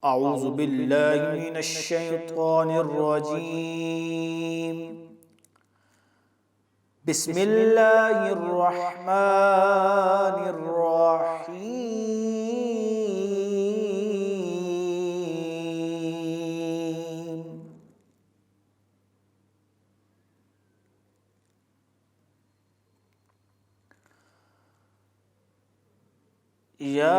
اعوذ باللہ من الشیطان الرجیم بسم اللہ الرحمن الرحیم یا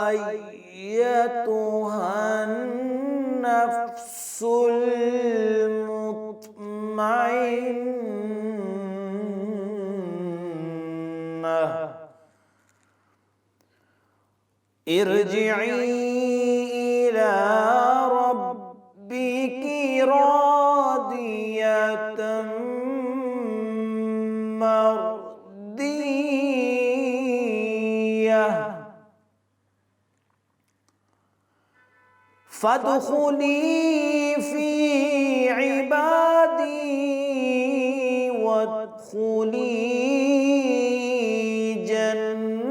ایتها النفس المطمئنة ارجعی إلى ربك راضية مرضية فادخلی فی عبادی وادخلی جنتی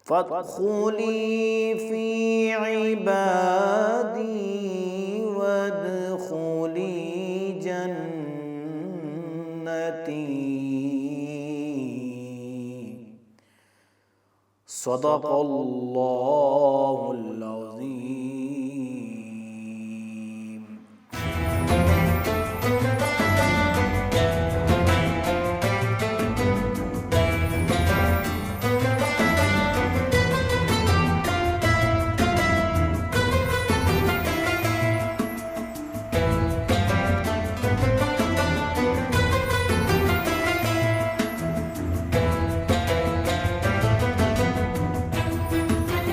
فادخلی فی عبادی وادخلی جنتی صدق اللہ العظیم۔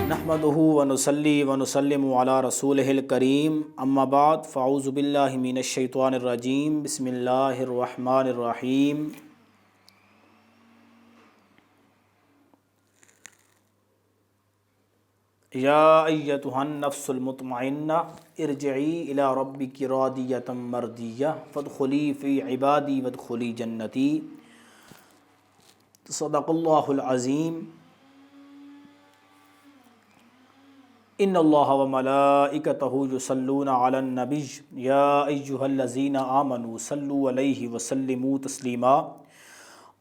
نحمدہ ونصلی ونسلم علی رسولہ الکریم، اما بعد فاعوذ باللہ من الشیطان الرجیم، بسم اللہ الرحمن الرحیم۔ یا ایتها النفس المطمئنہ ارجعی الی ربک راضیۃ مرضیہ فادخلی فی عبادی وادخلی جنتی صدق اللہ العظیم۔ ان اللہ وملائکتہ یصلون علی النبی یا ایہا الذین آمنوا صلوا علیہ وسلموا تسلیما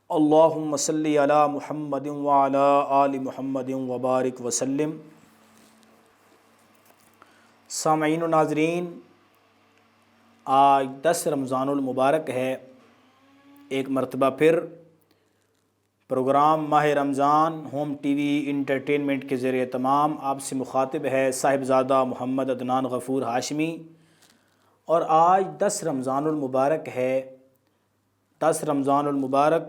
اللہم صلی علی محمد وعلی آل محمد وبارک وسلم۔ سامعین و ناظرین، آج 10 رمضان المبارک ہے۔ ایک مرتبہ پھر پروگرام ماہ رمضان ہوم ٹی وی انٹرٹینمنٹ کے ذریعے تمام آپ سے مخاطب ہے صاحبزادہ محمد عدنان غفور ہاشمی، اور آج 10 رمضان المبارک ہے۔ 10 رمضان المبارک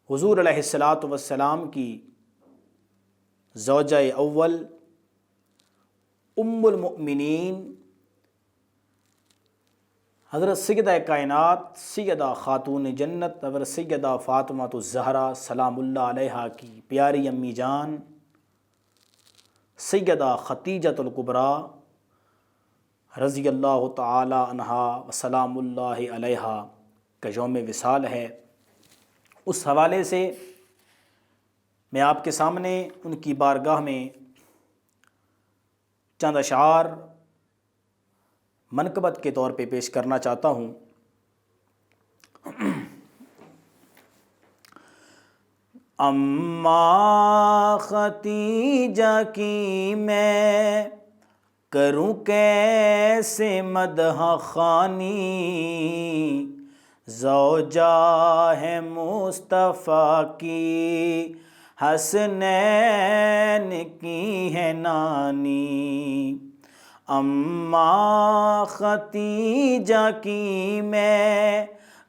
حضور علیہ الصلاۃ والسلام کی زوجہ اول ام المؤمنین حضرت سیدہ کائنات سیدہ خاتون جنت حضرت سیدہ فاطمہ الزہرا سلام اللہ علیہا کی پیاری امی جان سیدہ خدیجہ الکبریٰ رضی اللہ تعالی عنہا وسلام اللہ علیہا کا یوم وصال ہے۔ اس حوالے سے میں آپ کے سامنے ان کی بارگاہ میں چند اشعار منقبت کے طور پہ پیش کرنا چاہتا ہوں۔ اماں خدیجہ کی میں کروں کیسے مدح خوانی، زوجہ ہے مصطفیٰ کی حسنین کی ہے نانی۔ اماں خدیجہ کی میں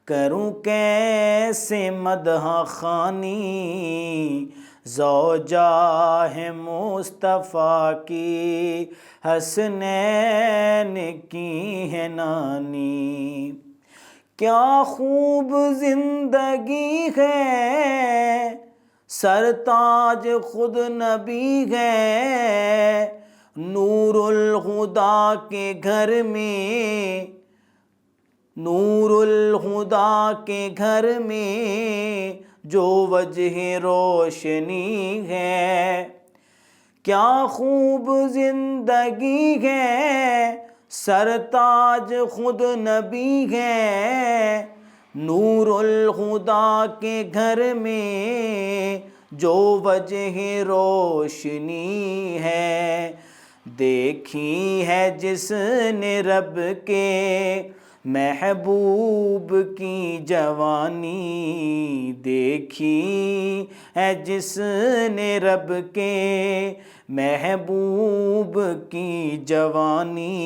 کروں کیسے مدح خوانی، زوجہ ہے مصطفیٰ کی حسنین کی ہے نانی۔ کیا خوب زندگی ہے، سرتاج خود نبی ہے، نور الہدیٰ کے گھر میں نور الہدا کے گھر میں جو وجہ روشنی ہے، کیا خوب زندگی ہے، سرتاج خود نبی ہے۔ نور الہدا کے گھر میں جو وجہ روشنی ہے، دیکھی ہے جس نے رب کے محبوب کی جوانی، دیکھی ہے جس نے رب کے محبوب کی جوانی،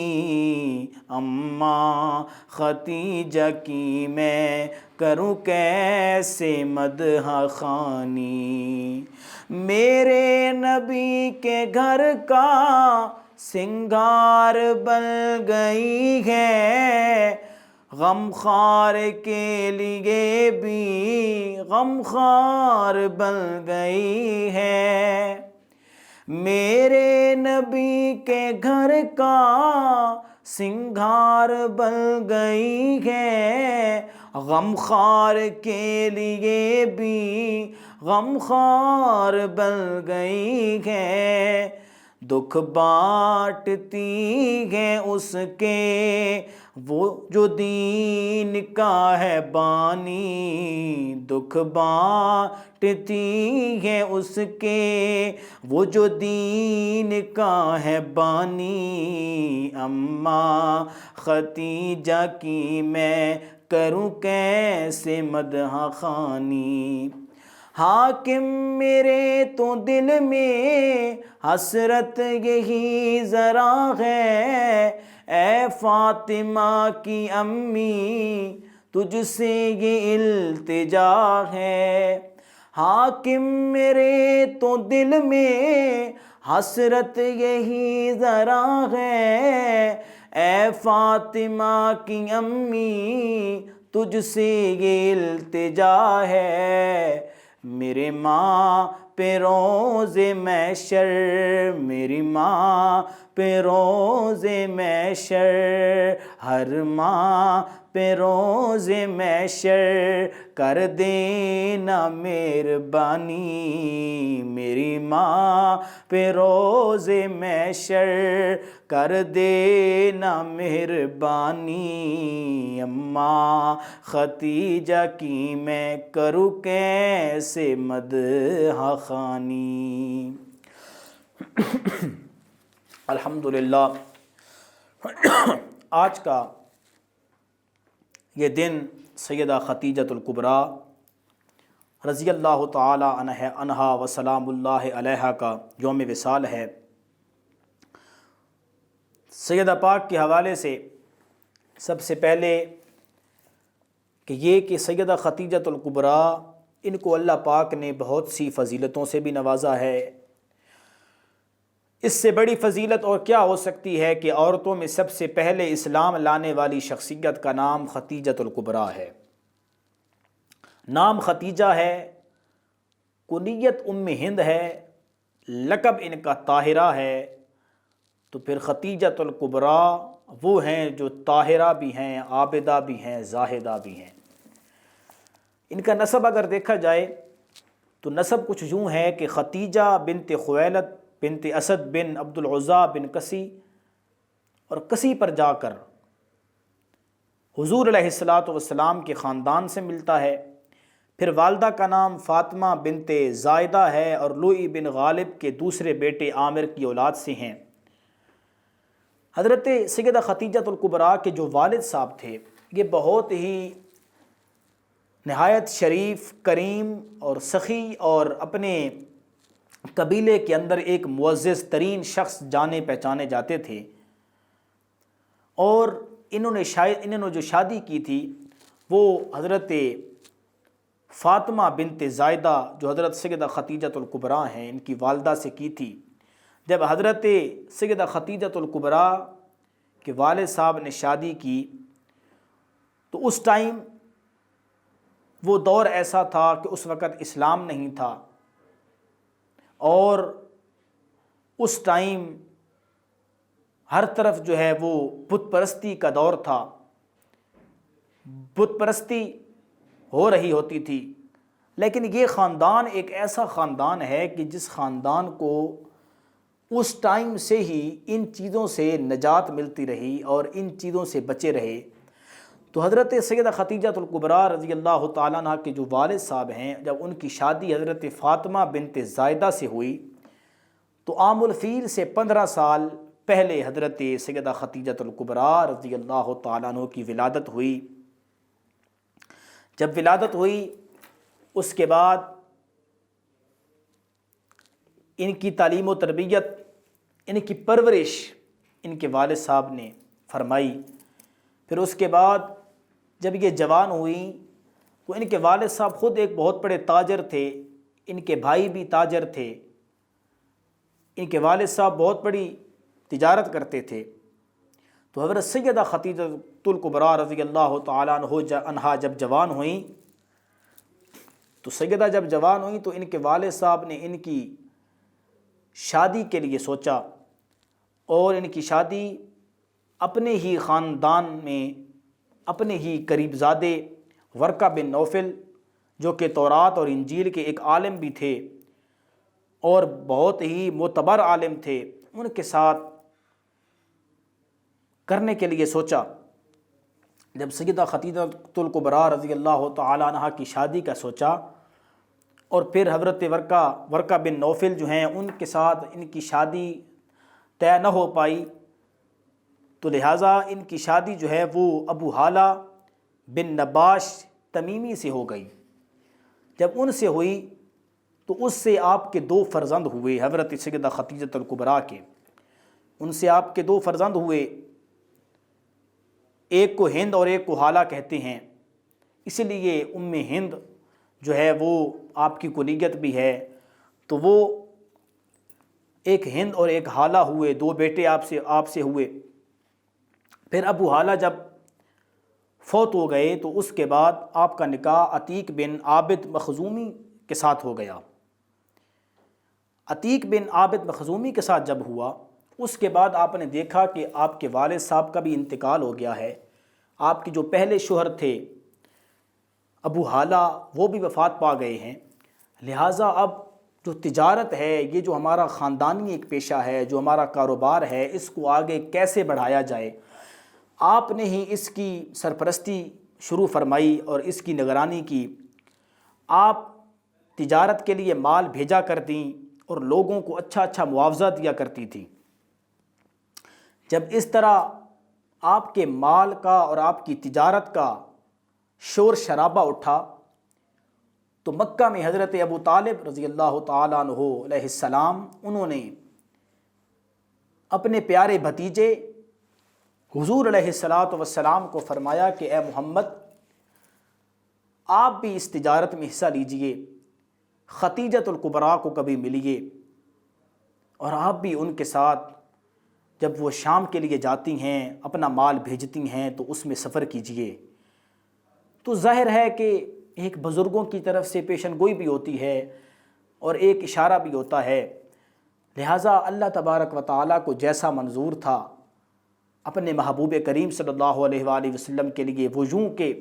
اماں ختیجہ کی میں کروں کیسے مدح خوانی، میرے نبی کے گھر کا سنگار بن گئی ہے، غم خار کے لیے بھی غم خار بن گئی ہے، میرے نبی کے گھر کا سنگار بن گئی ہے، غم خار کے لیے بھی غم خار بن گئی ہے، دکھ بانٹتی ہے اس کے وہ جو دین کا ہے بانی، دکھ بانٹتی ہے اس کے وہ جو دین کا ہے بانی، اماں ختیجہ کی میں کروں کیسے مدح خوانی، حاکم میرے تو دل میں حسرت یہی ذرا ہے، اے فاطمہ کی امی تجھ سے یہ التجا ہے، حاکم میرے تو دل میں حسرت یہی ذرا ہے، اے فاطمہ کی امی تجھ سے یہ التجا ہے، میرے ماں پہ روز محشر، میری ماں پہ روز محشر، ہر ماں پہ روز محشر کر دینا مہربانی، میری ماں پہ روز محشر کر دینا مہربانی، اماں ختیجہ کی میں کروں کیسے مدح خوانی۔ الحمدللہ آج کا یہ دن سیدہ ختیجۃ الکبریٰ رضی اللہ تعالی عنہا و سلام اللہ علیہا کا یوم وصال ہے۔ سیدہ پاک کے حوالے سے سب سے پہلے کہ سیدہ ختیجۃ الکبریٰ ان کو اللہ پاک نے بہت سی فضیلتوں سے بھی نوازا ہے، اس سے بڑی فضیلت اور کیا ہو سکتی ہے کہ عورتوں میں سب سے پہلے اسلام لانے والی شخصیت کا نام ختیجۃ الکبریٰ ہے۔ نام ختیجہ ہے، کنیت ام ہند ہے، لقب ان کا طاہرہ ہے، تو پھر ختیجۃ الکبریٰ وہ ہیں جو طاہرہ بھی ہیں، عابدہ بھی ہیں، زاہدہ بھی ہیں۔ ان کا نسب اگر دیکھا جائے تو نسب کچھ یوں ہے کہ ختیجہ بنت خویلد بنت اسد بن عبد العزیٰ بن کسی، اور کسی پر جا کر حضور علیہ السلام کے خاندان سے ملتا ہے۔ پھر والدہ کا نام فاطمہ بنت زائدہ ہے اور لوئی بن غالب کے دوسرے بیٹے عامر کی اولاد سے ہیں۔ حضرت سیدہ ختیجۃ الکبریٰ کے جو والد صاحب تھے یہ بہت ہی نہایت شریف، کریم اور سخی اور اپنے قبیلے کے اندر ایک معزز ترین شخص جانے پہچانے جاتے تھے، اور انہوں نے جو شادی کی تھی وہ حضرت فاطمہ بنت زائدہ جو حضرت سیدہ ختیجۃ الکبریٰ ہیں ان کی والدہ سے کی تھی۔ جب حضرت سیدہ ختیجۃ الکبریٰ کے والد صاحب نے شادی کی تو اس ٹائم وہ دور ایسا تھا کہ اس وقت اسلام نہیں تھا، اور اس ٹائم ہر طرف جو ہے وہ بت پرستی کا دور تھا، بت پرستی ہو رہی ہوتی تھی، لیکن یہ خاندان ایک ایسا خاندان ہے کہ جس خاندان کو اس ٹائم سے ہی ان چیزوں سے نجات ملتی رہی اور ان چیزوں سے بچے رہے۔ تو حضرت سیدہ خدیجہ الکبریٰ رضی اللہ تعالیٰ عنہ کے جو والد صاحب ہیں، جب ان کی شادی حضرت فاطمہ بنت زائدہ سے ہوئی تو عام الفیل سے 15 سال پہلے حضرت سیدہ خدیجہ الکبریٰ رضی اللہ تعالیٰ عنہ کی ولادت ہوئی۔ جب ولادت ہوئی اس کے بعد ان کی تعلیم و تربیت، ان کی پرورش ان کے والد صاحب نے فرمائی۔ پھر اس کے بعد جب یہ جوان ہوئیں تو ان کے والد صاحب خود ایک بہت بڑے تاجر تھے، ان کے بھائی بھی تاجر تھے، ان کے والد صاحب بہت بڑی تجارت کرتے تھے۔ تو حضرت سیدہ خدیجہ الکبریٰ رضی اللہ تعالیٰ عنہا جب جوان ہوئیں تو سیدہ جب جوان ہوئیں تو ان کے والد صاحب نے ان کی شادی کے لیے سوچا، اور ان کی شادی اپنے ہی خاندان میں اپنے ہی قریب زادے ورقہ بن نوفل جو کہ تورات اور انجیل کے ایک عالم بھی تھے اور بہت ہی معتبر عالم تھے، ان کے ساتھ کرنے کے لیے سوچا۔ جب سیدہ خدیجہ الکبریٰ رضی اللہ تعالیٰ عنہ کی شادی کا سوچا اور پھر حضرت ورقہ بن نوفل جو ہیں ان کے ساتھ ان کی شادی طے نہ ہو پائی، تو لہٰذا ان کی شادی جو ہے وہ ابو ہالہ بن نباش تمیمی سے ہو گئی۔ جب ان سے ہوئی تو اس سے آپ کے 2 فرزند ہوئے، حضرت سیدہ خدیجہ الکبریٰ کے، ان سے آپ کے 2 فرزند ہوئے، ایک کو ہند اور ایک کو ہالہ کہتے ہیں، اسی لیے ام ہند جو ہے وہ آپ کی کنیت بھی ہے، تو وہ ایک ہند اور ایک ہالہ ہوئے، 2 بیٹے آپ سے ہوئے۔ پھر ابو ہالہ جب فوت ہو گئے تو اس کے بعد آپ کا نکاح عتیق بن عابد مخزومی کے ساتھ ہو گیا۔ عتیق بن عابد مخزومی کے ساتھ جب ہوا اس کے بعد آپ نے دیکھا کہ آپ کے والد صاحب کا بھی انتقال ہو گیا ہے، آپ کے جو پہلے شوہر تھے ابو ہالہ وہ بھی وفات پا گئے ہیں، لہٰذا اب جو تجارت ہے، یہ جو ہمارا خاندانی ایک پیشہ ہے، جو ہمارا کاروبار ہے، اس کو آگے کیسے بڑھایا جائے۔ آپ نے ہی اس کی سرپرستی شروع فرمائی اور اس کی نگرانی کی۔ آپ تجارت کے لیے مال بھیجا کرتیں اور لوگوں کو اچھا اچھا معاوضہ دیا کرتی تھی۔ جب اس طرح آپ کے مال کا اور آپ کی تجارت کا شور شرابہ اٹھا تو مکہ میں حضرت ابو طالب رضی اللہ تعالیٰ عنہ علیہ السلام انہوں نے اپنے پیارے بھتیجے حضور علیہ السلام کو فرمایا کہ اے محمد، آپ بھی اس تجارت میں حصہ لیجئے، خدیجہ الکبریٰ کو کبھی ملیے، اور آپ بھی ان کے ساتھ جب وہ شام کے لیے جاتی ہیں اپنا مال بھیجتی ہیں تو اس میں سفر کیجئے۔ تو ظاہر ہے کہ ایک بزرگوں کی طرف سے پیشن گوئی بھی ہوتی ہے اور ایک اشارہ بھی ہوتا ہے، لہٰذا اللہ تبارک و تعالیٰ کو جیسا منظور تھا اپنے محبوب کریم صلی اللہ علیہ وآلہ وسلم کے لیے، وہ یوں کہ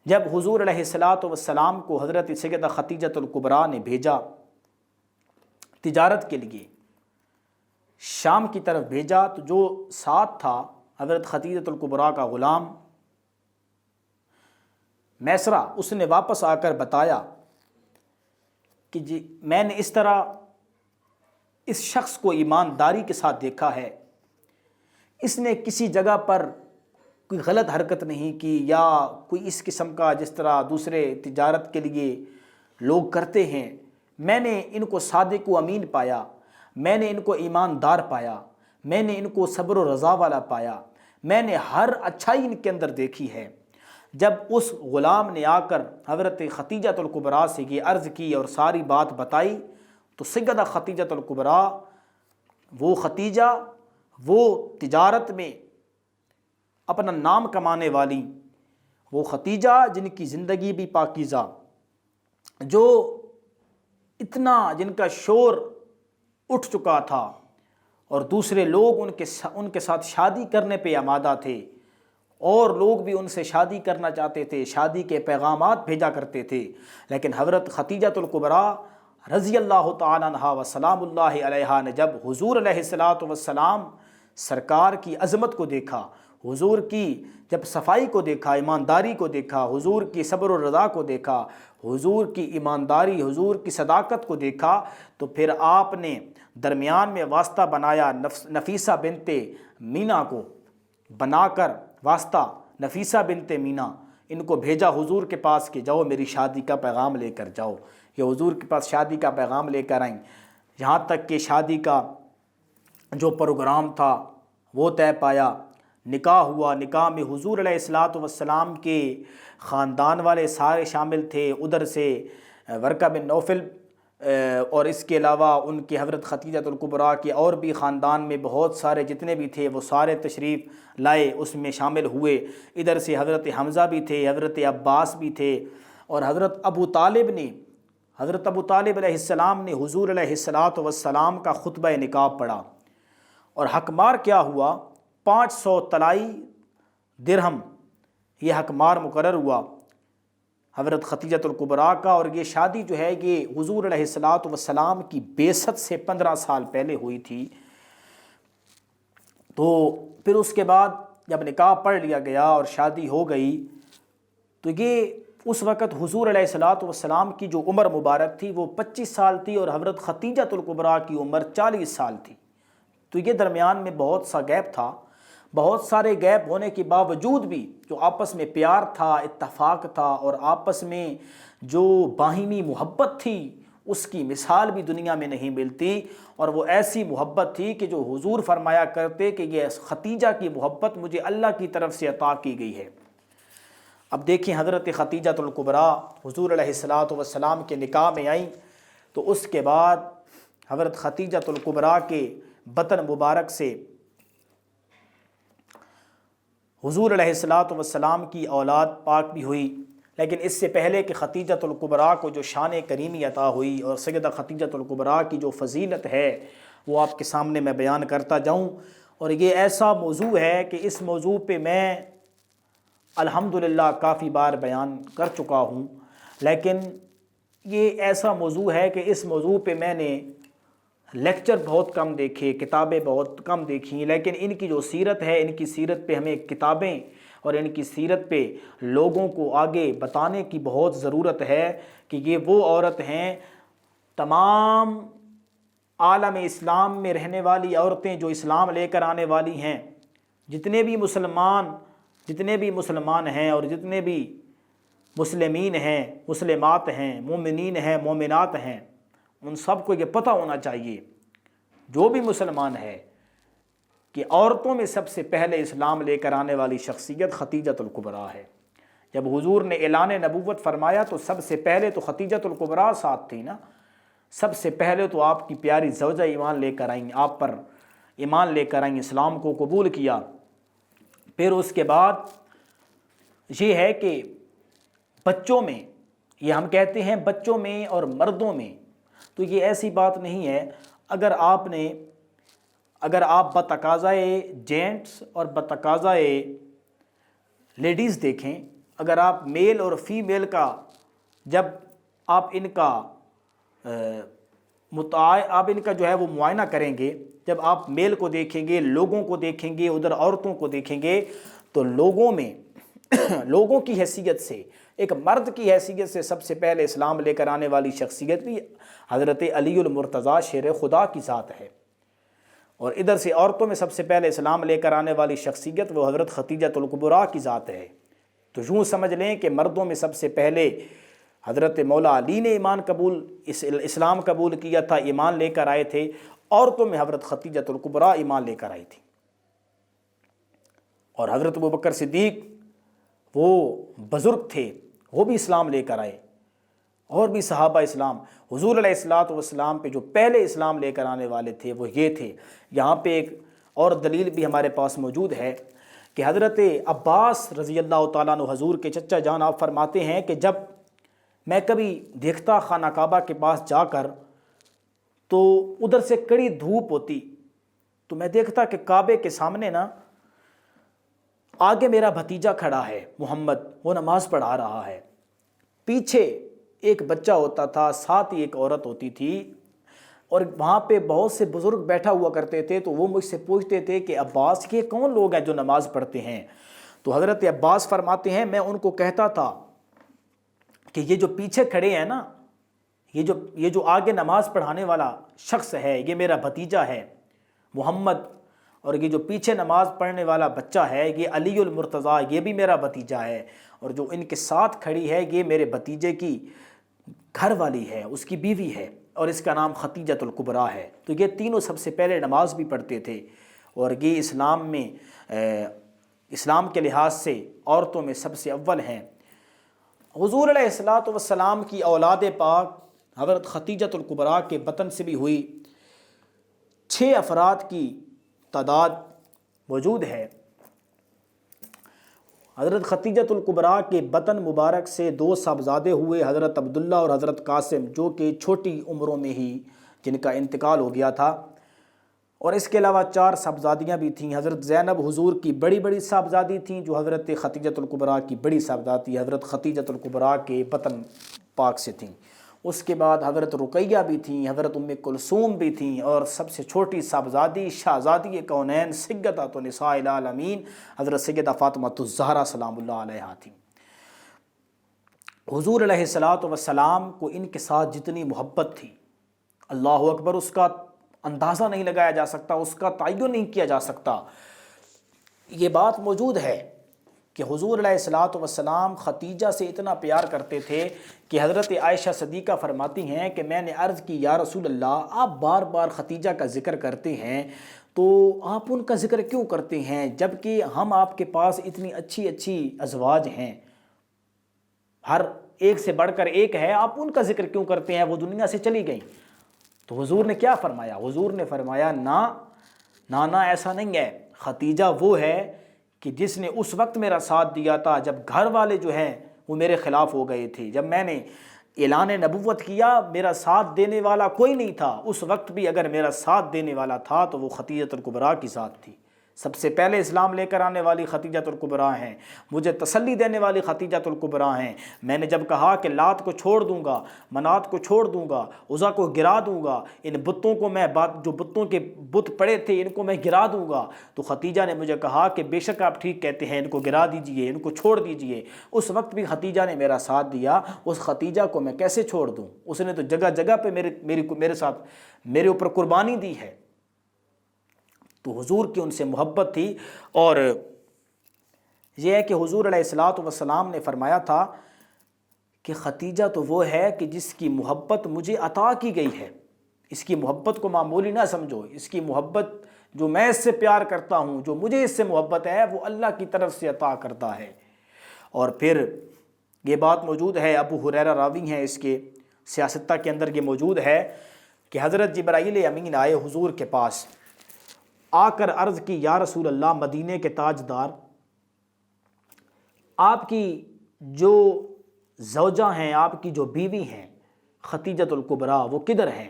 جب حضور علیہ السلام کو حضرت سیدہ خدیجہ الکبریٰ نے بھیجا تجارت کے لیے، شام کی طرف بھیجا، تو جو ساتھ تھا حضرت خدیجہ الکبریٰ کا غلام میسرہ، اس نے واپس آ کر بتایا کہ جی میں نے اس طرح اس شخص کو ایمانداری کے ساتھ دیکھا ہے، اس نے کسی جگہ پر کوئی غلط حرکت نہیں کی یا کوئی اس قسم کا جس طرح دوسرے تجارت کے لیے لوگ کرتے ہیں، میں نے ان کو صادق و امین پایا، میں نے ان کو ایماندار پایا، میں نے ان کو صبر و رضا والا پایا، میں نے ہر اچھائی ان کے اندر دیکھی ہے۔ جب اس غلام نے آ کر حضرت خدیجہ الکبریٰ سے یہ عرض کی اور ساری بات بتائی تو سیدہ خدیجہ الکبریٰ، وہ خدیجہ، وہ تجارت میں اپنا نام کمانے والی، وہ خدیجہ جن کی زندگی بھی پاکیزہ، جو اتنا جن کا شور اٹھ چکا تھا اور دوسرے لوگ ان کے ساتھ شادی کرنے پہ آمادہ تھے، اور لوگ بھی ان سے شادی کرنا چاہتے تھے، شادی کے پیغامات بھیجا کرتے تھے، لیکن حضرت خدیجۃ الکبریٰ رضی اللہ تعالیٰ عنہا و سلام اللہ علیہا نے جب حضور علیہ الصلاۃ والسلام سرکار کی عظمت کو دیکھا، حضور کی جب صفائی کو دیکھا، ایمانداری کو دیکھا، حضور کی صبر و رضا کو دیکھا، حضور کی ایمانداری، حضور کی صداقت کو دیکھا، تو پھر آپ نے درمیان میں واسطہ بنایا، نفیسہ بنت مینا کو بنا کر واسطہ، نفیسہ بنت مینا، ان کو بھیجا حضور کے پاس کہ جاؤ میری شادی کا پیغام لے کر جاؤ۔ یہ حضور کے پاس شادی کا پیغام لے کر آئیں، یہاں تک کہ شادی کا جو پروگرام تھا وہ طے پایا، نکاح ہوا۔ نکاح میں حضور علیہ الصلاۃ والسلام کے خاندان والے سارے شامل تھے، ادھر سے ورقہ بن نوفل اور اس کے علاوہ ان کی حضرت خدیجۃ الکبریٰ کے اور بھی خاندان میں بہت سارے جتنے بھی تھے وہ سارے تشریف لائے، اس میں شامل ہوئے۔ ادھر سے حضرت حمزہ بھی تھے، حضرت عباس بھی تھے، اور حضرت ابو طالب علیہ السلام نے حضور علیہ الصلاۃ والسلام کا خطبہ نکاح پڑھا، اور حقمار کیا ہوا؟ 500 طلائی درہم یہ حقمار مقرر ہوا حضرت خدیجۃ الکبریٰ کا۔ اور یہ شادی جو ہے یہ حضور علیہ الصلاۃ والسلام کی بعثت سے 15 سال پہلے ہوئی تھی۔ تو پھر اس کے بعد جب نکاح پڑھ لیا گیا اور شادی ہو گئی، تو یہ اس وقت حضور علیہ الصلاۃ والسلام کی جو عمر مبارک تھی وہ 25 سال تھی، اور حضرت خدیجۃ الکبریٰ کی عمر 40 سال تھی۔ تو یہ درمیان میں بہت سا گیپ تھا۔ بہت سارے گیپ ہونے کے باوجود بھی جو آپس میں پیار تھا، اتفاق تھا، اور آپس میں جو باہمی محبت تھی اس کی مثال بھی دنیا میں نہیں ملتی۔ اور وہ ایسی محبت تھی کہ جو حضور فرمایا کرتے کہ یہ خدیجہ کی محبت مجھے اللہ کی طرف سے عطا کی گئی ہے۔ اب دیکھیں حضرت خدیجۃ الکبریٰ حضور علیہ الصلاۃ والسلام کے نکاح میں آئیں، تو اس کے بعد حضرت خدیجۃ الکبریٰ کے بطن مبارک سے حضور علیہ الصلاۃ والسلام کی اولاد پاک بھی ہوئی۔ لیکن اس سے پہلے کہ خدیجۃ الکبریٰ کو جو شان کریمی عطا ہوئی اور سیدہ خدیجۃ الکبریٰ کی جو فضیلت ہے وہ آپ کے سامنے میں بیان کرتا جاؤں۔ اور یہ ایسا موضوع ہے کہ اس موضوع پہ میں الحمدللہ کافی بار بیان کر چکا ہوں، لیکن یہ ایسا موضوع ہے کہ اس موضوع پہ میں نے لیکچر بہت کم دیکھے، کتابیں بہت کم دیکھیں، لیکن ان کی جو سیرت ہے، ان کی سیرت پہ ہمیں کتابیں اور ان کی سیرت پہ لوگوں کو آگے بتانے کی بہت ضرورت ہے کہ یہ وہ عورت ہیں، تمام عالم اسلام میں رہنے والی عورتیں جو اسلام لے کر آنے والی ہیں، جتنے بھی مسلمان ہیں اور جتنے بھی مسلمین ہیں، مسلمات ہیں، مومنین ہیں، مومنات ہیں، ان سب کو یہ پتہ ہونا چاہیے، جو بھی مسلمان ہے، کہ عورتوں میں سب سے پہلے اسلام لے کر آنے والی شخصیت خدیجۃ الکبریٰ ہے۔ جب حضور نے اعلان نبوت فرمایا تو سب سے پہلے تو خدیجۃ الکبریٰ ساتھ تھی نا، سب سے پہلے تو آپ کی پیاری زوجہ ایمان لے کر آئیں، آپ پر ایمان لے کر آئیں، اسلام کو قبول کیا۔ پھر اس کے بعد یہ ہے کہ بچوں میں، یہ ہم کہتے ہیں بچوں میں اور مردوں میں، تو یہ ایسی بات نہیں ہے۔ اگر آپ بتقاضائے جینٹس اور بتقاضائے لیڈیز دیکھیں، اگر آپ میل اور فیمیل کا جب آپ ان کا جو ہے وہ معائنہ کریں گے، جب آپ میل کو دیکھیں گے، لوگوں کو دیکھیں گے، ادھر عورتوں کو دیکھیں گے، تو لوگوں کی حیثیت سے، ایک مرد کی حیثیت سے سب سے پہلے اسلام لے کر آنے والی شخصیت بھی حضرت علی المرتضیٰ شیر خدا کی ذات ہے، اور ادھر سے عورتوں میں سب سے پہلے اسلام لے کر آنے والی شخصیت وہ حضرت خدیجۃ الکبریٰ کی ذات ہے۔ تو یوں سمجھ لیں کہ مردوں میں سب سے پہلے حضرت مولا علی نے اسلام قبول کیا تھا، ایمان لے کر آئے تھے، عورتوں میں حضرت خدیجۃ الکبریٰ ایمان لے کر آئی تھی، اور حضرت ابوبکر صدیق وہ بزرگ تھے، وہ بھی اسلام لے کر آئے، اور بھی صحابہ اسلام حضور علیہ الصلاۃ والسلام پہ جو پہلے اسلام لے کر آنے والے تھے وہ یہ تھے۔ یہاں پہ ایک اور دلیل بھی ہمارے پاس موجود ہے کہ حضرت عباس رضی اللہ تعالیٰ عنہ حضور کے چچا جان آپ فرماتے ہیں کہ جب میں کبھی دیکھتا خانہ کعبہ کے پاس جا کر تو ادھر سے کڑی دھوپ ہوتی، تو میں دیکھتا کہ کعبے کے سامنے نا آگے میرا بھتیجا کھڑا ہے محمد، وہ نماز پڑھا رہا ہے، پیچھے ایک بچہ ہوتا تھا، ساتھ ہی ایک عورت ہوتی تھی، اور وہاں پہ بہت سے بزرگ بیٹھا ہوا کرتے تھے، تو وہ مجھ سے پوچھتے تھے کہ عباس یہ کون لوگ ہیں جو نماز پڑھتے ہیں؟ تو حضرت عباس فرماتے ہیں میں ان کو کہتا تھا کہ یہ جو پیچھے کھڑے ہیں نا، یہ جو آگے نماز پڑھانے والا شخص ہے یہ میرا بھتیجا ہے محمد، اور یہ جو پیچھے نماز پڑھنے والا بچہ ہے یہ علی المرتضیٰ، یہ بھی میرا بھتیجا ہے، اور جو ان کے ساتھ کھڑی ہے یہ میرے بھتیجے کی گھر والی ہے، اس کی بیوی ہے، اور اس کا نام ختیجۃ الکبریٰ ہے۔ تو یہ تینوں سب سے پہلے نماز بھی پڑھتے تھے، اور یہ اسلام میں اسلام کے لحاظ سے عورتوں میں سب سے اول ہیں۔ حضور علیہ الصلاۃ والسلام کی اولاد پاک حضرت ختیجۃ الکبریٰ کے بطن سے بھی ہوئی، 6 افراد کی تعداد موجود ہے۔ حضرت ختیجۃ الکبریٰ کے بطن مبارک سے 2 صاحبزادے ہوئے، حضرت عبداللہ اور حضرت قاسم، جو کہ چھوٹی عمروں میں ہی جن کا انتقال ہو گیا تھا، اور اس کے علاوہ 4 صاحبزادیاں بھی تھیں۔ حضرت زینب حضور کی بڑی صاحبزادی تھیں، جو حضرت ختیجۃ الکبریٰ کی بڑی صاحبزادی حضرت ختیجۃ الکبریٰ کے بطن پاک سے تھیں۔ اس کے بعد حضرت رقیہ بھی تھیں، حضرت ام کلثوم بھی تھیں، اور سب سے چھوٹی صاحبزادی شہزادی کونین سیدۃ نساء العالمین حضرت سیدہ فاطمہ الزہرا سلام اللہ علیہا تھیں۔ حضور علیہ الصلاۃ والسلام کو ان کے ساتھ جتنی محبت تھی، اللہ اکبر، اس کا اندازہ نہیں لگایا جا سکتا، اس کا تعین نہیں کیا جا سکتا۔ یہ بات موجود ہے کہ حضور علیہ الصلاۃ والسلام ختیجہ سے اتنا پیار کرتے تھے کہ حضرت عائشہ صدیقہ فرماتی ہیں کہ میں نے عرض کی یا رسول اللہ، آپ بار بار ختیجہ کا ذکر کرتے ہیں تو آپ ان کا ذکر کیوں کرتے ہیں، جبکہ ہم آپ کے پاس اتنی اچھی ازواج ہیں، ہر ایک سے بڑھ کر ایک ہے، آپ ان کا ذکر کیوں کرتے ہیں، وہ دنیا سے چلی گئیں؟ تو حضور نے کیا فرمایا؟ حضور نے فرمایا نا ایسا نہیں ہے، ختیجہ وہ ہے کہ جس نے اس وقت میرا ساتھ دیا تھا جب گھر والے جو ہیں وہ میرے خلاف ہو گئے تھے، جب میں نے اعلان نبوت کیا میرا ساتھ دینے والا کوئی نہیں تھا، اس وقت بھی اگر میرا ساتھ دینے والا تھا تو وہ ختیجۃ الکبریٰ کی ذات تھی۔ سب سے پہلے اسلام لے کر آنے والی ختیجۃ الکبریٰ ہیں، مجھے تسلی دینے والی ختیجۃ الکبریٰ ہیں۔ میں نے جب کہا کہ لات کو چھوڑ دوں گا، منات کو چھوڑ دوں گا، عزا کو گرا دوں گا، ان بتوں کو میں جو بتوں کے بت پڑے تھے ان کو میں گرا دوں گا، تو ختیجہ نے مجھے کہا کہ بے شک آپ ٹھیک کہتے ہیں، ان کو گرا دیجئے، ان کو چھوڑ دیجئے۔ اس وقت بھی ختیجہ نے میرا ساتھ دیا، اس ختیجہ کو میں کیسے چھوڑ دوں؟ اس نے تو جگہ جگہ پہ میرے ساتھ میرے اوپر قربانی دی ہے۔ تو حضور کی ان سے محبت تھی، اور یہ ہے کہ حضور علیہ الصلاۃ والسلام نے فرمایا تھا کہ ختیجہ تو وہ ہے کہ جس کی محبت مجھے عطا کی گئی ہے، اس کی محبت کو معمولی نہ سمجھو، اس کی محبت جو میں اس سے پیار کرتا ہوں، جو مجھے اس سے محبت ہے، وہ اللہ کی طرف سے عطا کرتا ہے۔ اور پھر یہ بات موجود ہے، ابو ہریرہ راوی ہیں اس کے، سیاستہ کے اندر یہ موجود ہے کہ حضرت جبرائیل امین آئے حضور کے پاس، آ کر عرض کی یا رسول اللہ، مدینے کے تاجدار، آپ کی جو زوجہ ہیں، آپ کی جو بیوی ہیں ختیجۃ الکبریٰ، وہ کدھر ہیں؟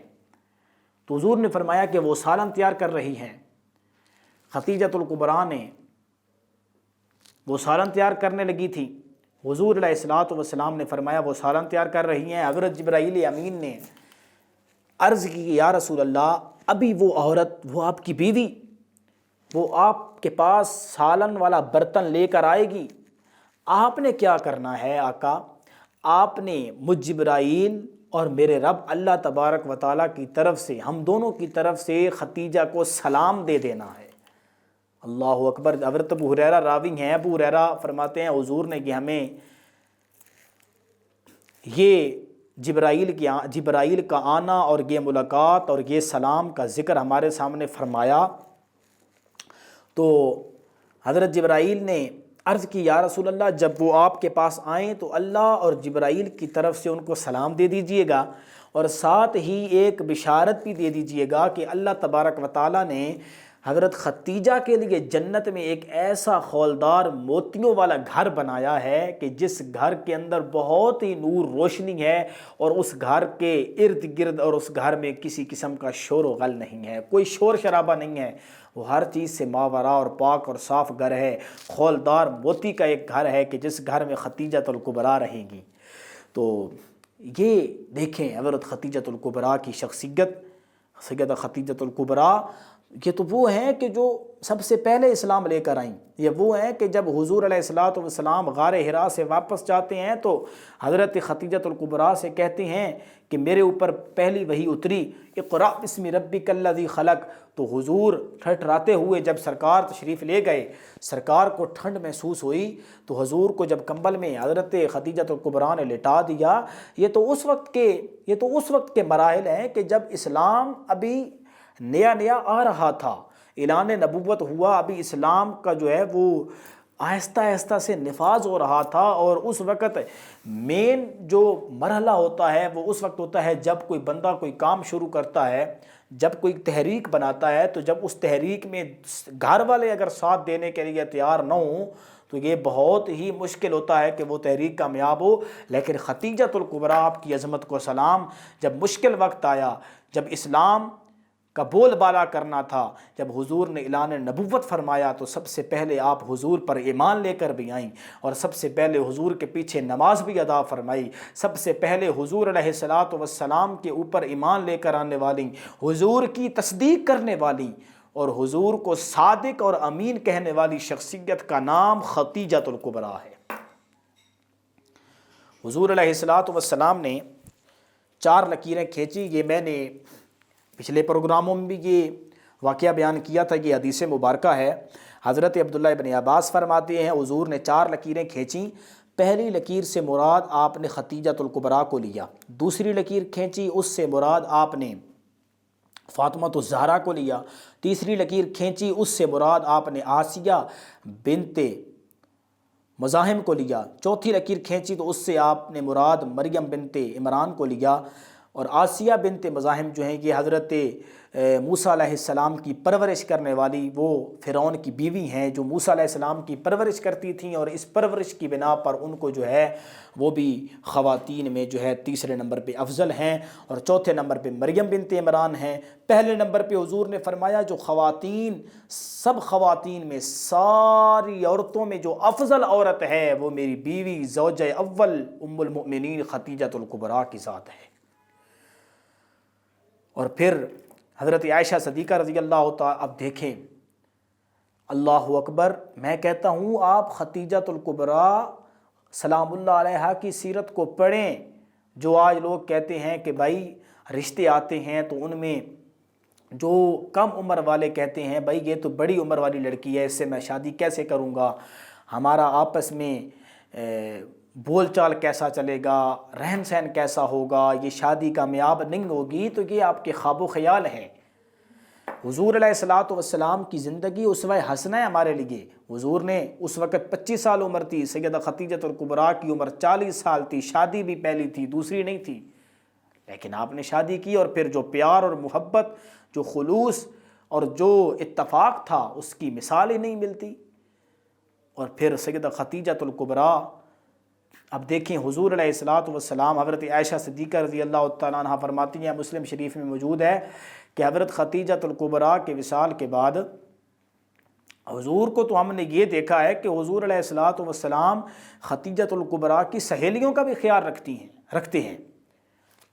تو حضور نے فرمایا کہ وہ سالن تیار کر رہی ہیں۔ ختیجۃ الکبریٰ نے وہ سالن تیار کرنے لگی تھی، حضور علیہ الصلاۃ والسلام نے فرمایا وہ سالن تیار کر رہی ہیں۔ حضرت جبرائیل امین نے عرض کی یا رسول اللہ، ابھی وہ عورت، وہ آپ کی بیوی، وہ آپ کے پاس سالن والا برتن لے کر آئے گی، آپ نے کیا کرنا ہے آقا؟ آپ نے مجھ جبرائیل اور میرے رب اللہ تبارک و تعالیٰ کی طرف سے، ہم دونوں کی طرف سے ختیجہ کو سلام دے دینا ہے۔ اللہ اکبر۔ حضرت ابو ہریرہ راوی ہیں، ابو ہریرہ فرماتے ہیں حضور نے کہ ہمیں یہ جبرائیل کا آنا اور یہ ملاقات اور یہ سلام کا ذکر ہمارے سامنے فرمایا، تو حضرت جبرائیل نے عرض کی یا رسول اللہ، جب وہ آپ کے پاس آئیں تو اللہ اور جبرائیل کی طرف سے ان کو سلام دے دیجئے گا، اور ساتھ ہی ایک بشارت بھی دے دیجئے گا کہ اللہ تبارک و تعالیٰ نے حضرت خدیجہ کے لیے جنت میں ایک ایسا خولدار موتیوں والا گھر بنایا ہے کہ جس گھر کے اندر بہت ہی نور روشنی ہے، اور اس گھر کے ارد گرد اور اس گھر میں کسی قسم کا شور و غل نہیں ہے، کوئی شور شرابہ نہیں ہے، وہ ہر چیز سے ماورا اور پاک اور صاف گھر ہے، خولدار موتی کا ایک گھر ہے کہ جس گھر میں خدیجۃ الکبریٰ رہیں گی۔ تو یہ دیکھیں حضرت خدیجۃ الکبریٰ کی شخصیت، سیدہ خدیجۃ الکبریٰ، یہ تو وہ ہیں کہ جو سب سے پہلے اسلام لے کر آئیں، یہ وہ ہیں کہ جب حضور علیہ الصلاۃ والسلام غار حرا سے واپس جاتے ہیں تو حضرت خدیجۃ الکبریٰ سے کہتے ہیں کہ میرے اوپر پہلی وحی اتری، اقرأ بسم ربک الذی خلق، تو حضور ٹھٹھراتے ہوئے جب سرکار تشریف لے گئے، سرکار کو ٹھنڈ محسوس ہوئی تو حضور کو جب کمبل میں حضرت خدیجۃ الکبریٰ نے لٹا دیا۔ یہ تو اس وقت کے مراحل ہیں کہ جب اسلام ابھی نیا نیا آ رہا تھا، اعلان نبوت ہوا، ابھی اسلام کا جو ہے وہ آہستہ آہستہ سے نفاذ ہو رہا تھا، اور اس وقت مین جو مرحلہ ہوتا ہے وہ اس وقت ہوتا ہے جب کوئی بندہ کوئی کام شروع کرتا ہے، جب کوئی تحریک بناتا ہے، تو جب اس تحریک میں گھر والے اگر ساتھ دینے کے لیے تیار نہ ہوں تو یہ بہت ہی مشکل ہوتا ہے کہ وہ تحریک کامیاب ہو۔ لیکن خدیجۃ الکبریٰ آپ کی عظمت کو سلام، جب مشکل وقت آیا، جب اسلام کا بول بالا کرنا تھا، جب حضور نے اعلان نبوت فرمایا تو سب سے پہلے آپ حضور پر ایمان لے کر بھی آئیں، اور سب سے پہلے حضور کے پیچھے نماز بھی ادا فرمائی، سب سے پہلے حضور علیہ الصلاۃ والسلام کے اوپر ایمان لے کر آنے والی، حضور کی تصدیق کرنے والی اور حضور کو صادق اور امین کہنے والی شخصیت کا نام خدیجۃ الکبریٰ ہے۔ حضور علیہ الصلاۃ والسلام نے 4 لکیریں کھینچی، یہ میں نے پچھلے پروگراموں میں بھی یہ واقعہ بیان کیا تھا، یہ حدیث مبارکہ ہے۔ حضرت عبداللہ ابن عباس فرماتے ہیں حضور نے 4 لکیریں کھینچیں، پہلی لکیر سے مراد آپ نے خدیجۃ الکبریٰ کو لیا، دوسری لکیر کھینچی اس سے مراد آپ نے فاطمہ الزہرا کو لیا، تیسری لکیر کھینچی اس سے مراد آپ نے آسیہ بنت مزاحم کو لیا، چوتھی لکیر کھینچی تو اس سے آپ نے مراد مریم بنت عمران کو لیا، اور آسیہ بنت مزاحم جو ہیں یہ حضرت موسیٰ علیہ السلام کی پرورش کرنے والی وہ فرعون کی بیوی ہیں جو موسیٰ علیہ السلام کی پرورش کرتی تھیں، اور اس پرورش کی بنا پر ان کو جو ہے وہ بھی خواتین میں جو ہے تیسرے نمبر پہ افضل ہیں، اور چوتھے نمبر پہ مریم بنت عمران ہیں۔ پہلے نمبر پہ حضور نے فرمایا جو خواتین، سب خواتین میں ساری عورتوں میں جو افضل عورت ہے وہ میری بیوی زوجہ اول ام المؤمنین خدیجۃ الکبریٰ کی ذات ہے۔ اور پھر حضرت عائشہ صدیقہ رضی اللہ تعالیٰ، اب دیکھیں اللہ اکبر، میں کہتا ہوں آپ خدیجۃ الکبریٰ سلام اللہ علیہا کی سیرت کو پڑھیں۔ جو آج لوگ کہتے ہیں کہ بھائی رشتے آتے ہیں تو ان میں جو کم عمر والے کہتے ہیں بھائی یہ تو بڑی عمر والی لڑکی ہے، اس سے میں شادی کیسے کروں گا، ہمارا آپس میں بول چال کیسا چلے گا، رہن سہن کیسا ہوگا، یہ شادی کامیاب نہیں ہوگی، تو یہ آپ کے خواب و خیال ہیں۔ حضور علیہ الصلاۃ والسلام کی زندگی اسوہ حسنہ ہے ہمارے لیے۔ حضور نے اس وقت 25 سال عمر تھی، سیدہ خدیجۃ الکبریٰ کی عمر 40 سال تھی، شادی بھی پہلی تھی، دوسری نہیں تھی، لیکن آپ نے شادی کی، اور پھر جو پیار اور محبت، جو خلوص اور جو اتفاق تھا اس کی مثال ہی نہیں ملتی۔ اور پھر سیدہ خدیجۃ الکبریٰ، اب دیکھیں حضور علیہ الصلاۃ والسلام، حضرت عائشہ صدیقہ رضی اللہ تعالیٰ عنہ فرماتی ہیں، مسلم شریف میں موجود ہے کہ حضرت خدیجۃ الکبریٰ کے وصال کے بعد حضور کو تو ہم نے یہ دیکھا ہے کہ حضور علیہ الصلاۃ والسلام خدیجۃ الکبریٰ کی سہیلیوں کا بھی خیال رکھتے ہیں۔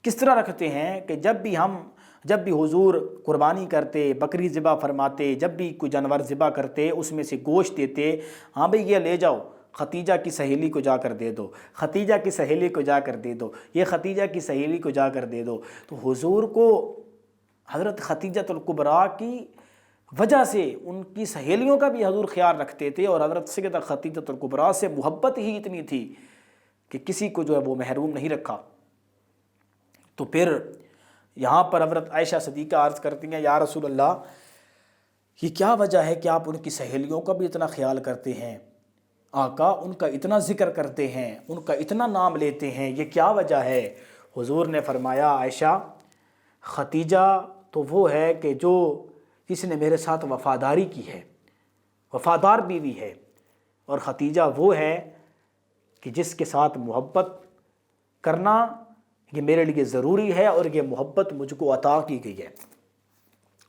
کس طرح رکھتے ہیں کہ جب بھی حضور قربانی کرتے، بکری ذبح فرماتے، جب بھی کوئی جانور ذبح کرتے اس میں سے گوشت دیتے، ہاں بھئی یہ لے جاؤ، خدیجہ کی سہیلی کو جا کر دے دو، خدیجہ کی سہیلی کو جا کر دے دو، یہ خدیجہ کی سہیلی کو جا کر دے دو۔ تو حضور کو حضرت خدیجۃ الکبریٰ کی وجہ سے ان کی سہیلیوں کا بھی حضور خیال رکھتے تھے، اور حضرت سیدہ خدیجۃ الکبریٰ سے محبت ہی اتنی تھی کہ کسی کو جو ہے وہ محروم نہیں رکھا۔ تو پھر یہاں پر حضرت عائشہ صدیقہ عرض کرتی ہیں یا رسول اللہ یہ کیا وجہ ہے کہ آپ ان کی سہیلیوں کا بھی اتنا خیال کرتے ہیں، آقا ان کا اتنا ذکر کرتے ہیں، ان کا اتنا نام لیتے ہیں، یہ کیا وجہ ہے؟ حضور نے فرمایا عائشہ خدیجہ تو وہ ہے کہ جو جس نے میرے ساتھ وفاداری کی ہے، وفادار بیوی ہے۔ اور ختیجہ وہ ہے کہ جس کے ساتھ محبت کرنا یہ میرے لیے ضروری ہے، اور یہ محبت مجھ کو عطا کی گئی ہے۔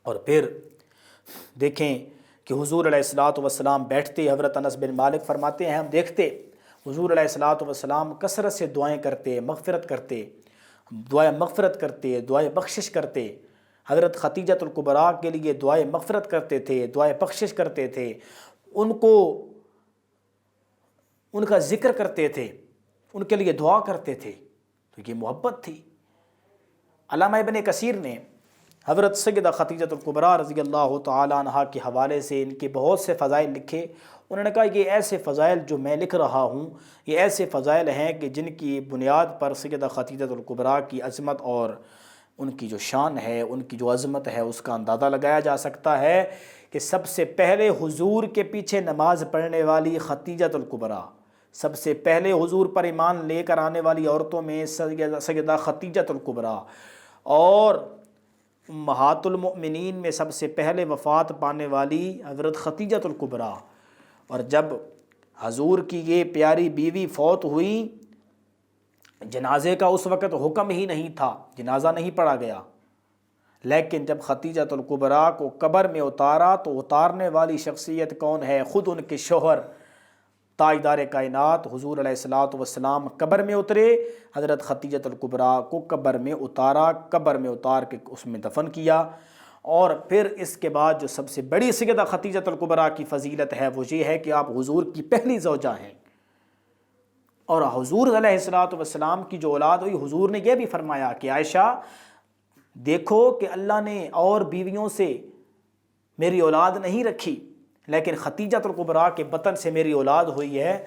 اور پھر دیکھیں کہ حضور علیہ الصلوۃ والسلام بیٹھتے، حضرت انس بن مالک فرماتے ہیں ہم دیکھتے حضور علیہ الصلوۃ والسلام کثرت سے دعائیں کرتے، مغفرت کرتے، دعائیں بخشش کرتے۔ حضرت ختیجہ الکبریٰ کے لیے دعائیں مغفرت کرتے تھے، دعائیں بخشش کرتے تھے، ان کا ذکر کرتے تھے، ان کے لیے دعا کرتے تھے۔ تو یہ محبت تھی۔ علامہ ابن کثیر نے حضرت سیدہ ختیجہ الکبریٰ رضی اللہ تعالی عنہا کے حوالے سے ان کے بہت سے فضائل لکھے۔ انہوں نے کہا یہ ایسے فضائل جو میں لکھ رہا ہوں یہ ایسے فضائل ہیں کہ جن کی بنیاد پر سیدہ ختیجہ الکبریٰ کی عظمت اور ان کی جو شان ہے، ان کی جو عظمت ہے، اس کا اندازہ لگایا جا سکتا ہے کہ سب سے پہلے حضور کے پیچھے نماز پڑھنے والی ختیجہ الکبریٰ، سب سے پہلے حضور پر ایمان لے کر آنے والی عورتوں میں سیدہ ختیجہ الکبریٰ، اور امہات المؤمنین میں سب سے پہلے وفات پانے والی حضرت ختیجہ الکبریٰ۔ اور جب حضور کی یہ پیاری بیوی فوت ہوئی، جنازے کا اس وقت حکم ہی نہیں تھا، جنازہ نہیں پڑھا گیا، لیکن جب ختیجہ الکبریٰ کو قبر میں اتارا تو اتارنے والی شخصیت کون ہے؟ خود ان کے شوہر تاجدار کائنات حضور علیہ الصلوۃ والسلام قبر میں اترے، حضرت ختیجہ الکبریٰ کو قبر میں اتارا، قبر میں اتار کے اس میں دفن کیا۔ اور پھر اس کے بعد جو سب سے بڑی سیدہ ختیجہ الکبریٰ کی فضیلت ہے وہ یہ ہے کہ آپ حضور کی پہلی زوجہ ہیں، اور حضور علیہ الصلوۃ والسلام کی جو اولاد ہوئی، حضور نے یہ بھی فرمایا کہ عائشہ دیکھو کہ اللہ نے اور بیویوں سے میری اولاد نہیں رکھی، لیکن ختیجہ الکبریٰ کے بطن سے میری اولاد ہوئی ہے،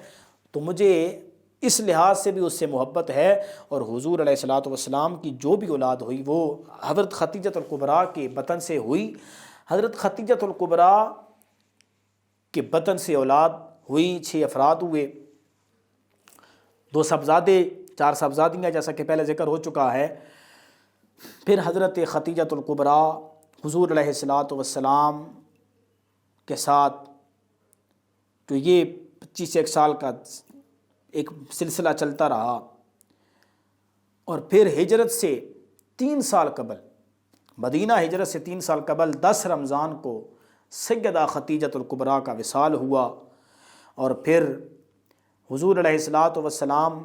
تو مجھے اس لحاظ سے بھی اس سے محبت ہے۔ اور حضور علیہ الصلوۃ والسلام کی جو بھی اولاد ہوئی وہ حضرت ختیجہ الکبریٰ کے بطن سے ہوئی۔ حضرت ختیجہ الکبریٰ کے بطن سے اولاد ہوئی، 6 افراد ہوئے، 2 صاحبزادے، 4 صاحبزادیاں، جیسا کہ پہلے ذکر ہو چکا ہے۔ پھر حضرت ختیجہ الکبریٰ حضور علیہ الصلوۃ والسلام کے ساتھ تو یہ 25 سال کا ایک سلسلہ چلتا رہا، اور پھر ہجرت سے 3 سال قبل، مدینہ ہجرت سے 3 سال قبل 10 رمضان کو سیدہ ختیجہ الکبریٰ کا وصال ہوا۔ اور پھر حضور علیہ الصلوۃ والسلام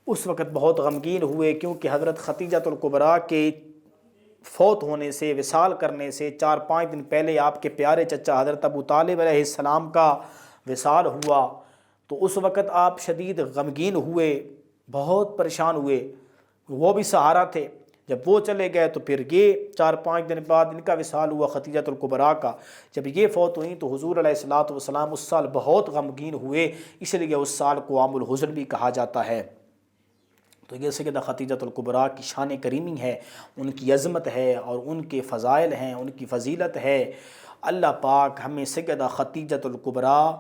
اس وقت بہت غمگین ہوئے، کیونکہ حضرت ختیجہ الکبریٰ کے فوت ہونے سے، وصال کرنے سے 4-5 دن پہلے آپ کے پیارے چچا حضرت ابو طالب علیہ السلام کا وصال ہوا۔ تو اس وقت آپ شدید غمگین ہوئے، بہت پریشان ہوئے، وہ بھی سہارا تھے۔ جب وہ چلے گئے تو پھر یہ 4-5 دن بعد ان کا وصال ہوا ختیجہ الکبریٰ کا۔ جب یہ فوت ہوئیں تو حضور علیہ الصلوۃ والسلام اس سال بہت غمگین ہوئے، اس لیے اس سال کو عام الحزن بھی کہا جاتا ہے۔ تو یہ سیدہ ختیجہ الکبریٰ کی شان کریمی ہے، ان کی عظمت ہے، اور ان کے فضائل ہیں، ان کی فضیلت ہے۔ اللہ پاک ہمیں سیدہ ختیجہ الکبریٰ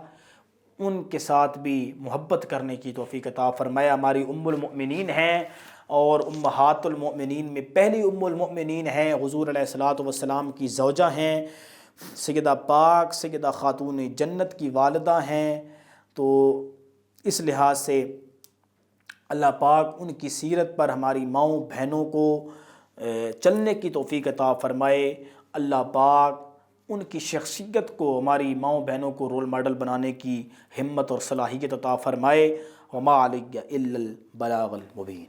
ان کے ساتھ بھی محبت کرنے کی توفیق عطا فرمائے۔ ہماری ام المؤمنین ہیں، اور امہات المؤمنین میں پہلی ام المؤمنین ہیں، حضور علیہ الصلوۃ والسلام کی زوجہ ہیں، سیدہ پاک سیدہ خاتون جنت کی والدہ ہیں۔ تو اس لحاظ سے اللہ پاک ان کی سیرت پر ہماری ماؤں بہنوں کو چلنے کی توفیق عطا فرمائے۔ اللہ پاک ان کی شخصیت کو ہماری ماؤں بہنوں کو رول ماڈل بنانے کی ہمت اور صلاحیت عطا فرمائے۔ وما علیہ الا البلاغ المبین۔